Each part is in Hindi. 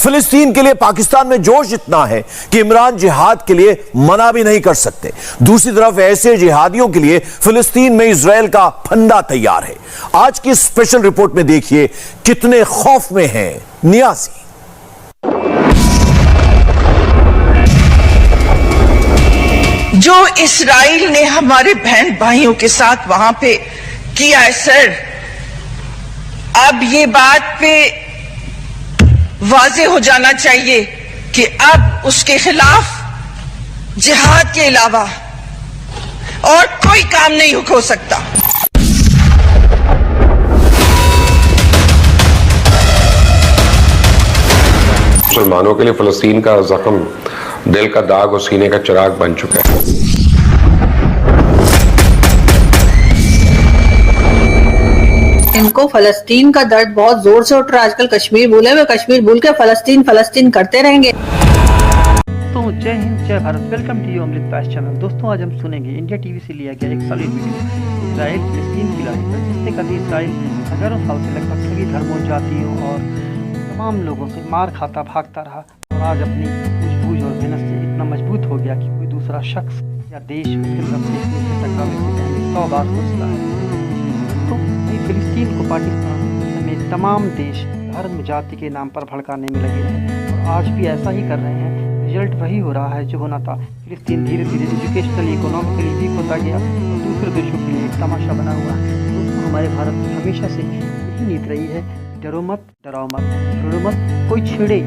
फिलिस्तीन के लिए पाकिस्तान में जोश इतना है कि इमरान जिहाद के लिए मना भी नहीं कर सकते। दूसरी तरफ ऐसे जिहादियों के लिए फिलिस्तीन में इजराइल का फंदा तैयार है। आज की स्पेशल रिपोर्ट में देखिए कितने खौफ में हैं नियासी। जो इस्राइल ने हमारे बहन भाइयों के साथ वहां पे किया है सर, अब ये बात पे वाज़ेह हो जाना चाहिए कि अब उसके खिलाफ जिहाद के अलावा और कोई काम नहीं हो सकता। मुसलमानों के लिए फिलिस्तीन का जख्म दिल का दाग और सीने का चिराग बन चुका है। इनको फलस्तीन का दर्द बहुत जोर से उठ रहा है। आजकल कश्मीर भूले हुए, कश्मीर भूल के फलस्तीन फलस्तीन करते रहेंगे। तो जय हिंद जय Bharat, welcome to you Amrit Pass channel. दोस्तों आज हम सुनेंगे इंडिया टीवी से लिया गया एक सॉलिड वीडियो इजराइल फिलिस्तीन की लड़ाई पर, जिससे कभी इजराइल हजारों साल से लगभग सभी धर्मों, जातियों और तमाम लोगों से मार खाता भागता रहा और आज अपनी सूझबूझ और मेहनत से इतना मजबूत हो गया कि कोई दूसरा शख्स या देश उसके तरफ देखने से टकरावे से पहले 100 बार सोचता है। तो फिलिस्तीन को पाकिस्तान समेत तमाम देश धर्म जाति के नाम पर भड़काने में लगे हैं और आज भी ऐसा ही कर रहे हैं। रिजल्ट वही हो रहा है जो होना था। फिलिस्तीन धीरे धीरे एजुकेशनली, इकोनॉमिकली वीक होता गया और दूसरे देशों के लिए एक तमाशा बना हुआ है। दोस्तों हमारे भारत में हमेशा से यही नीति रही है, डरो मत, डराओ मत, छोड़ो मत, कोई छेड़े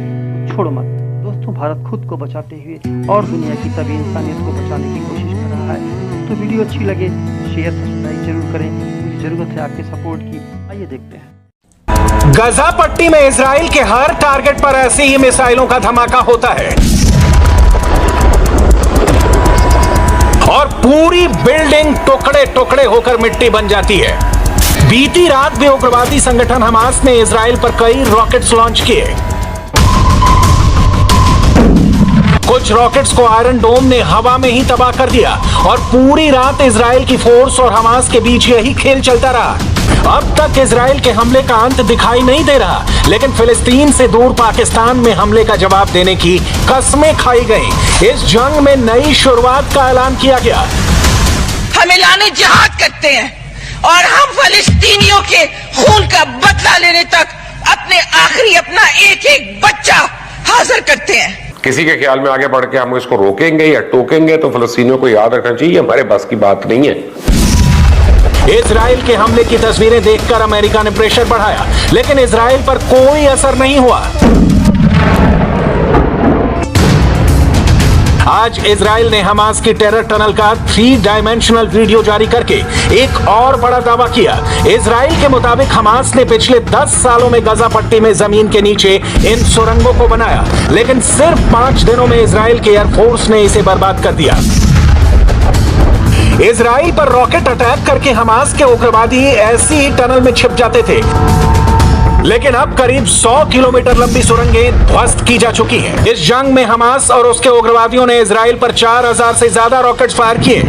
छोड़ो मत। दोस्तों भारत खुद को बचाते हुए और दुनिया की सभी इंसानियत को बचाने की कोशिश कर रहा है। तो वीडियो अच्छी लगे शेयर सब्सक्राइब जरूर करें, मुझे जरूरत है आपके सपोर्ट की। आइए देखते हैं। गजा पट्टी में इजराइल के हर टारगेट पर ऐसी ही मिसाइलों का धमाका होता है और पूरी बिल्डिंग टुकड़े टुकड़े होकर मिट्टी बन जाती है। बीती रात भी उग्रवादी संगठन हमास ने इजराइल पर कई रॉकेट्स लॉन्च किए। कुछ रॉकेट्स को आयरन डोम ने हवा में ही तबाह कर दिया और पूरी रात इजराइल की फोर्स और हमास के बीच यही खेल चलता रहा। अब तक इजराइल के हमले का अंत दिखाई नहीं दे रहा, लेकिन फिलिस्तीन से दूर पाकिस्तान में हमले का जवाब देने की कस्में खाई गई। इस जंग में नई शुरुआत का ऐलान किया गया। हम ऐलान जिहाद करते हैं और हम फिलिस्तीनियों के खून का बदला लेने तक अपना एक एक बच्चा हाजिर करते हैं। किसी के ख्याल में आगे बढ़ के हम इसको रोकेंगे या टोकेंगे तो फिलिस्तीनियों को याद रखना चाहिए हमारे बस की बात नहीं है। इजराइल के हमले की तस्वीरें देखकर अमेरिका ने प्रेशर बढ़ाया, लेकिन इजराइल पर कोई असर नहीं हुआ। आज इजराइल ने हमास की टेरर टनल का 3 डायमेंशनल वीडियो जारी करके एक और बड़ा दावा किया। इजराइल के मुताबिक हमास ने पिछले 10 सालों में गजा पट्टी में जमीन के नीचे इन सुरंगों को बनाया, लेकिन सिर्फ 5 दिनों में इजराइल के एयरफोर्स ने इसे बर्बाद कर दिया। इजराइल पर रॉकेट अटैक करके हमास के उग्रवादी ऐसी ही टनल में छिप जाते थे, लेकिन अब करीब 100 किलोमीटर लंबी सुरंगें ध्वस्त की जा चुकी हैं। इस जंग में हमास और उसके उग्रवादियों ने इजराइल पर 4000 से ज्यादा रॉकेट्स फायर किए।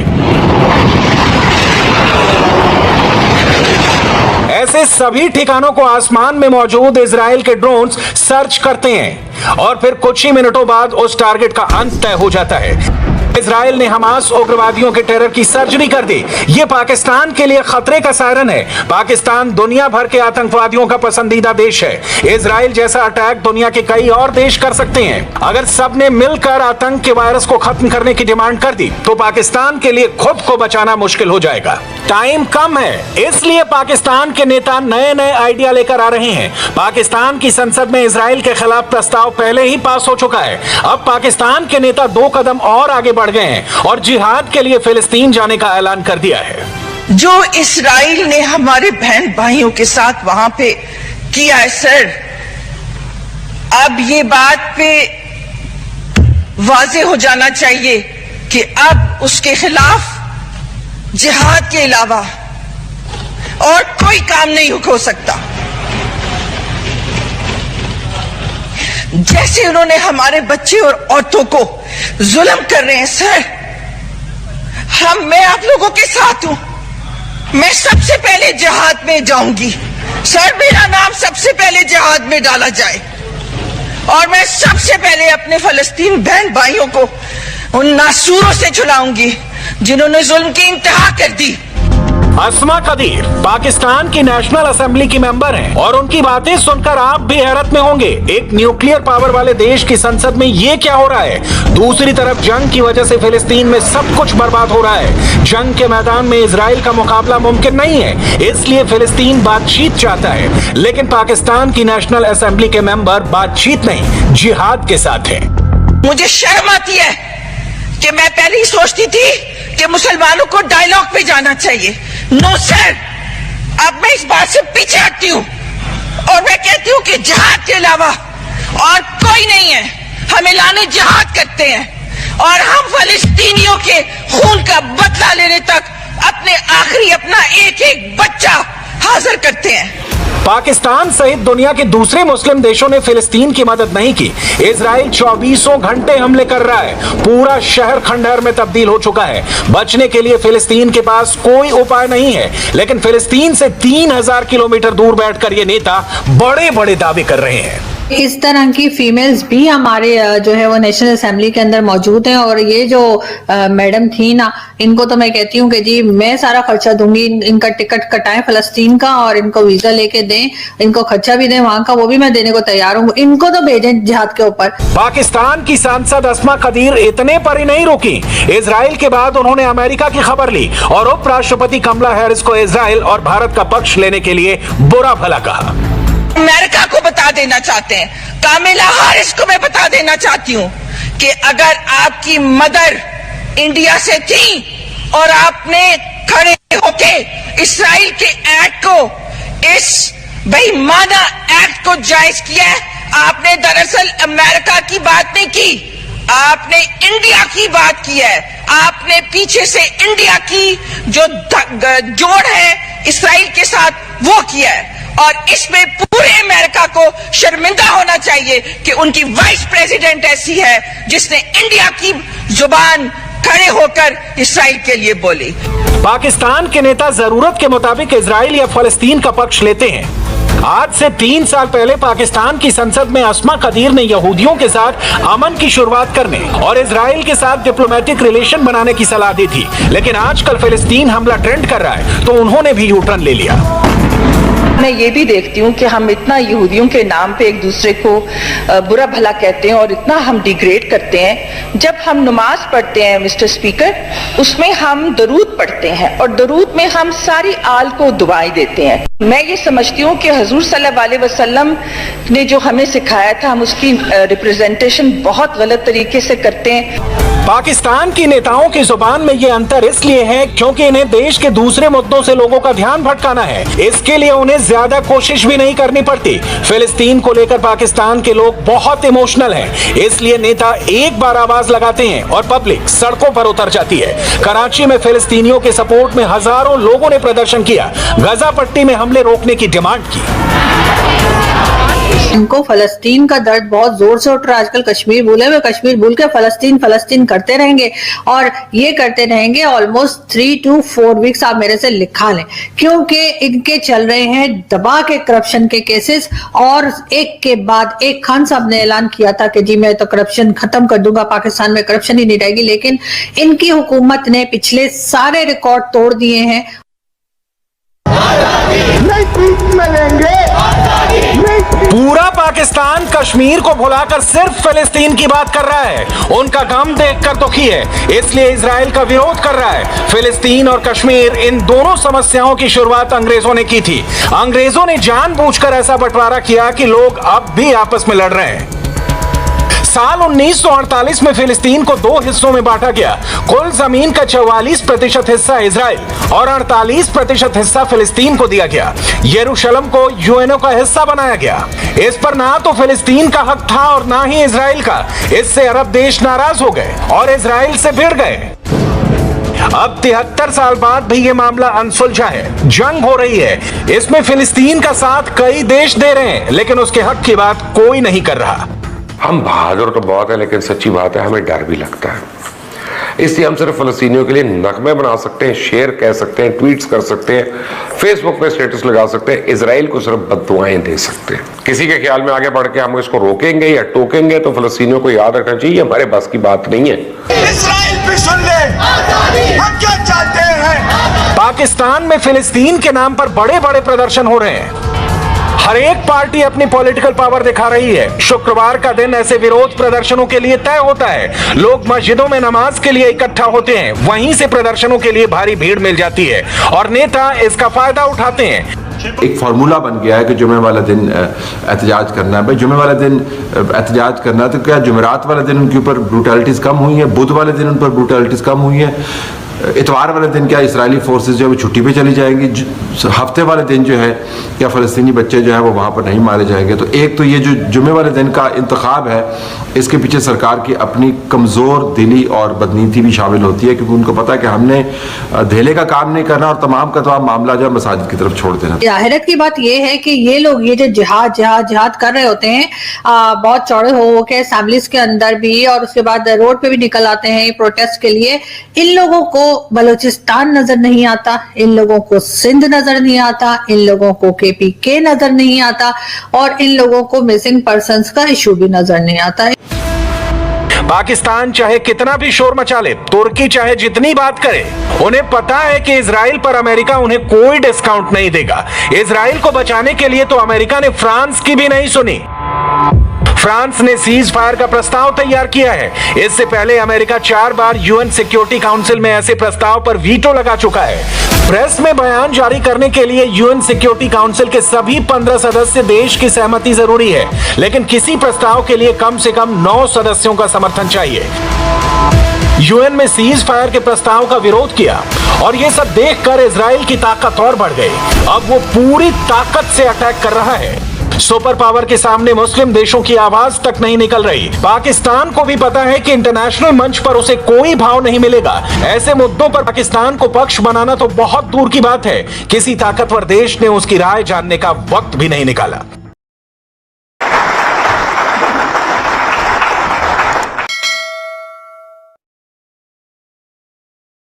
ऐसे सभी ठिकानों को आसमान में मौजूद इजराइल के ड्रोन्स सर्च करते हैं और फिर कुछ ही मिनटों बाद उस टारगेट का अंत तय हो जाता है। इजराइल ने हमास उग्रवादियों के टेरर की सर्जरी कर दी। ये पाकिस्तान के लिए खतरे का सायरन है। पाकिस्तान दुनिया भर के आतंकवादियों का पसंदीदा देश है। इजराइल जैसा अटैक दुनिया के कई और देश कर सकते हैं। अगर सबने मिलकर आतंक के वायरस को खत्म करने की डिमांड कर दी तो पाकिस्तान के लिए खुद को बचाना मुश्किल हो जाएगा। टाइम कम है, इसलिए पाकिस्तान के नेता नए नए आइडिया लेकर आ रहे हैं। पाकिस्तान की संसद में इजराइल के खिलाफ प्रस्ताव पहले ही पास हो चुका है। अब पाकिस्तान के नेता 2 कदम और आगे बढ़ गए हैं और जिहाद के लिए फिलिस्तीन जाने का ऐलान कर दिया है। जो इस्राइल ने हमारे बहन भाइयों के साथ वहां पे किया है सर, अब ये बात पे वाज़ेह हो जाना चाहिए कि अब उसके खिलाफ जिहाद के अलावा और कोई काम नहीं हो सकता। जैसे उन्होंने हमारे बच्चे और औरतों को जुल्म कर रहे हैं सर, मैं आप लोगों के साथ हूं। मैं सबसे पहले जिहाद में जाऊंगी सर, मेरा नाम सबसे पहले जिहाद में डाला जाए और मैं सबसे पहले अपने फलस्तीन बहन भाइयों को उन नासूरों से छुड़ाऊंगी जिन्होंने जुल्म की इंतहा कर दी। अस्मा कदीर पाकिस्तान की नेशनल असेंबली की मेंबर हैं और उनकी बातें सुनकर आप भी हैरत में होंगे। एक न्यूक्लियर पावर वाले देश की संसद में ये क्या हो रहा है? दूसरी तरफ जंग की वजह से फिलिस्तीन में सब कुछ बर्बाद हो रहा है। जंग के मैदान में इजराइल का मुकाबला मुमकिन नहीं है, इसलिए फिलिस्तीन बातचीत चाहता है। लेकिन पाकिस्तान की नेशनल असेंबली के मेंबर बातचीत नहीं, जिहाद के साथ है। मुझे शर्म आती है कि मैं पहले ही सोचती थी कि मुसलमानों को डायलॉग पे जाना चाहिए। नो सर, अब मैं इस बात से पीछे हटती हूँ और मैं कहती हूँ कि जिहाद के अलावा और कोई नहीं है। हम ऐलान जिहाद करते हैं और हम फलस्तीनियों के खून का बदला लेने तक अपने आखिरी अपना एक एक बच्चा हाजिर करते हैं। पाकिस्तान सहित दुनिया के दूसरे मुस्लिम देशों ने फिलिस्तीन की मदद नहीं की। इजराइल 24 घंटे हमले कर रहा है, पूरा शहर खंडहर में तब्दील हो चुका है। बचने के लिए फिलिस्तीन के पास कोई उपाय नहीं है, लेकिन फिलिस्तीन से 3000 किलोमीटर दूर बैठकर ये नेता बड़े बड़े दावे कर रहे हैं। इस तरह की फीमेल्स भी हमारे जो है वो नेशनल असेंबली के अंदर मौजूद हैं। और ये जो मैडम थी ना, इनको तो मैं कहती हूँ कि जी मैं सारा खर्चा दूंगी, इनका टिकट कटाएं फलस्तीन का और इनको वीजा लेके दें, इनको खर्चा भी दें वहां का, वो भी मैं देने को तैयार हूँ। इनको तो भेजें जिहाद के ऊपर। पाकिस्तान की सांसद अस्मा कदीर इतने पर ही नहीं रुकी। इजराइल के बाद उन्होंने अमेरिका की खबर ली और उपराष्ट्रपति कमला हैरिस को इजराइल और भारत का पक्ष लेने के लिए बुरा भला कहा। अमेरिका को बता देना चाहते हैं, कामिला हैरिस को मैं बता देना चाहती हूं कि अगर आपकी मदर इंडिया से थी और आपने खड़े होके इसराइल के एक्ट को, इस बेईमाना एक्ट को जायज किया है, आपने दरअसल अमेरिका की बात नहीं की, आपने इंडिया की बात की है। आपने पीछे से इंडिया की जो जोड़ है इसराइल के साथ वो किया है और इसमें पूरे अमेरिका को शर्मिंदा होना चाहिए कि उनकी वाइस प्रेसिडेंट ऐसी है जिसने इंडिया की जुबान खड़े होकर इसराइल के लिए बोली। पाकिस्तान के नेता जरूरत के मुताबिक इजराइल या फलस्तीन का पक्ष लेते हैं। आज से 3 साल पहले पाकिस्तान की संसद में अस्मा कदीर ने यहूदियों के साथ अमन की शुरुआत करने और इजराइल के साथ डिप्लोमेटिक रिलेशन बनाने की सलाह दी थी। लेकिन आजकल फिलिस्तीन हमला ट्रेंड कर रहा है तो उन्होंने भी यू टर्न ले लिया। मैं ये भी देखती हूँ कि हम इतना यहूदियों के नाम पे एक दूसरे को बुरा भला कहते हैं और इतना हम डिग्रेड करते हैं। जब हम नमाज पढ़ते हैं मिस्टर स्पीकर, उसमें हम दरूद पढ़ते हैं और दरूद में हम सारी आल को दुआएं देते हैं। मैं ये समझती हूँ कि हुजूर सल्लल्लाहु अलैहि वसल्लम ने जो हमें सिखाया था, हम उसकी रिप्रेजेंटेशन बहुत गलत तरीके से करते हैं। पाकिस्तान की नेताओं की जुबान में ये अंतर इसलिए है क्योंकि इन्हें देश के दूसरे मुद्दों से लोगों का ध्यान भटकाना है। इसके लिए उन्हें ज्यादा कोशिश भी नहीं करनी पड़ती। फिलिस्तीन को लेकर पाकिस्तान के लोग बहुत इमोशनल हैं, इसलिए नेता एक बार आवाज लगाते हैं और पब्लिक सड़कों पर उतर जाती है। कराची में फिलिस्तीनियों के सपोर्ट में हजारों लोगों ने प्रदर्शन किया, गजा पट्टी में हमले रोकने की डिमांड की। इनको फलस्तीन का दर्द बहुत जोर से उठ रहा है आजकल। कश्मीर भूले हुए, कश्मीर भूल के फलस्तीन फलस्तीन करते रहेंगे और ये करते रहेंगे ऑलमोस्ट 3 to 4 वीक्स। आप मेरे से लिखा लें, क्योंकि इनके चल रहे हैं दबा के करप्शन के केसेस और एक के बाद एक। खान साहब ने ऐलान किया था कि जी मैं तो करप्शन खत्म कर दूंगा, पाकिस्तान में करप्शन ही नहीं रहेगी, लेकिन इनकी हुकूमत ने पिछले सारे रिकॉर्ड तोड़ दिए हैं। पूरा पाकिस्तान कश्मीर को भुलाकर सिर्फ फिलिस्तीन की बात कर रहा है। उनका गम देखकर दुखी है, इसलिए इजराइल का विरोध कर रहा है। फिलिस्तीन और कश्मीर, इन दोनों समस्याओं की शुरुआत अंग्रेजों ने की थी। अंग्रेजों ने जानबूझकर ऐसा बंटवारा किया कि लोग अब भी आपस में लड़ रहे हैं। साल 1948 में फिलिस्तीन को 2 हिस्सों में बांटा गया। कुल जमीन का 44% हिस्सा इजराइल और 48% हिस्सा फिलिस्तीन को दिया गया। यरूशलेम को यूएनओ का हिस्सा बनाया गया। इस पर ना तो फिलिस्तीन का हक था और ना ही इजराइल का। इससे अरब देश नाराज हो गए और इजराइल से भिड़ गए। अब 73 साल बाद भी ये मामला अनसुलझा है। जंग हो रही है, इसमें फिलिस्तीन का साथ कई देश दे रहे हैं, लेकिन उसके हक की बात कोई नहीं कर रहा। हम बहादुर तो बहुत है, लेकिन सच्ची बात है हमें डर भी लगता है। इसलिए हम सिर्फ फलस्तीनियों के लिए नगमे बना सकते हैं, शेयर कह सकते हैं, ट्वीट्स कर सकते हैं, फेसबुक पे स्टेटस लगा सकते हैं, इजराइल को सिर्फ बद्दुआएं दे सकते हैं। किसी के ख्याल में आगे बढ़ के हम इसको रोकेंगे या टोकेंगे तो फलस्तीनियों को याद रखना चाहिए हमारे बस की बात नहीं है। इजराइल भी सुन ले, हम क्या चाहते हैं। पाकिस्तान में फिलिस्तीन के नाम पर बड़े बड़े प्रदर्शन हो रहे हैं। हर एक पार्टी अपनी पॉलिटिकल पावर दिखा रही है। शुक्रवार का दिन ऐसे विरोध प्रदर्शनों के लिए तय होता है। लोग मस्जिदों में नमाज के लिए इकट्ठा होते हैं, वहीं से प्रदर्शनों के लिए भारी भीड़ मिल जाती है और नेता इसका फायदा उठाते हैं। एक फार्मूला बन गया है कि जुमे वाला दिन एहतजाज करना है। भाई जुमे वाला दिन एहतजाज करना है तो क्या जुमेरात वाले दिन उनके ऊपर ब्रूटैलिटीज कम हुई है? बुध वाले दिन उन पर ब्रूटैलिटीज कम हुई है? इतवार वाले दिन क्या इसराइली फोर्सेस जो है वो छुट्टी पे चली जाएंगी? हफ्ते वाले दिन जो है क्या फ़लस्तीनी बच्चे जो है वो वहाँ पर नहीं मारे जाएंगे? तो एक तो ये जो जुमे वाले दिन का इंतखाब है, इसके पीछे सरकार की अपनी कमज़ोर दिली और बदनीति भी शामिल होती है, क्योंकि उनको पता है कि हमने धेले का काम नहीं करना और तमाम का तमाम मामला जो है मसाजिद की तरफ छोड़ देना। हैरत की बात यह है कि ये लोग ये जो जिहाद जिहाद जिहाद कर रहे होते हैं बहुत चौड़े हो के असेंबलीज के अंदर भी, और उसके बाद रोड पे भी निकल आते हैं प्रोटेस्ट के लिए। इन लोगों को बलूचिस्तान नजर नहीं आता, इन लोगों को सिंध नजर नहीं आता, इन लोगों को KPK नजर नहीं आता, और इन लोगों को मिसिंग पर्संस का इशू भी नजर नहीं आता है। पाकिस्तान चाहे कितना भी शोर मचा ले, तुर्की चाहे जितनी बात करे, उन्हें पता है कि इजराइल पर अमेरिका उन्हें कोई डिस्काउंट नहीं देगा। इजराइल को बचाने के लिए तो अमेरिका ने फ्रांस की भी नहीं सुनी। फ्रांस ने सीज फायर का प्रस्ताव तैयार किया है। इससे पहले अमेरिका 4 बार UN सिक्योरिटी काउंसिल में ऐसे प्रस्ताव पर वीटो लगा चुका है। प्रेस में बयान जारी करने के लिए UN सिक्योरिटी काउंसिल के सभी 15 सदस्य देश की सहमति जरूरी है, लेकिन किसी प्रस्ताव के लिए कम से कम 9 सदस्यों का समर्थन चाहिए। UN में सीज फायर के प्रस्ताव का विरोध किया और ये सब देखकर इजराइल की ताकत और बढ़ गई। अब वो पूरी ताकत से अटैक कर रहा है। सुपर पावर के सामने मुस्लिम देशों की आवाज तक नहीं निकल रही। पाकिस्तान को भी पता है कि इंटरनेशनल मंच पर उसे कोई भाव नहीं मिलेगा। ऐसे मुद्दों पर पाकिस्तान को पक्ष बनाना तो बहुत दूर की बात है। किसी ताकतवर देश ने उसकी राय जानने का वक्त भी नहीं निकाला।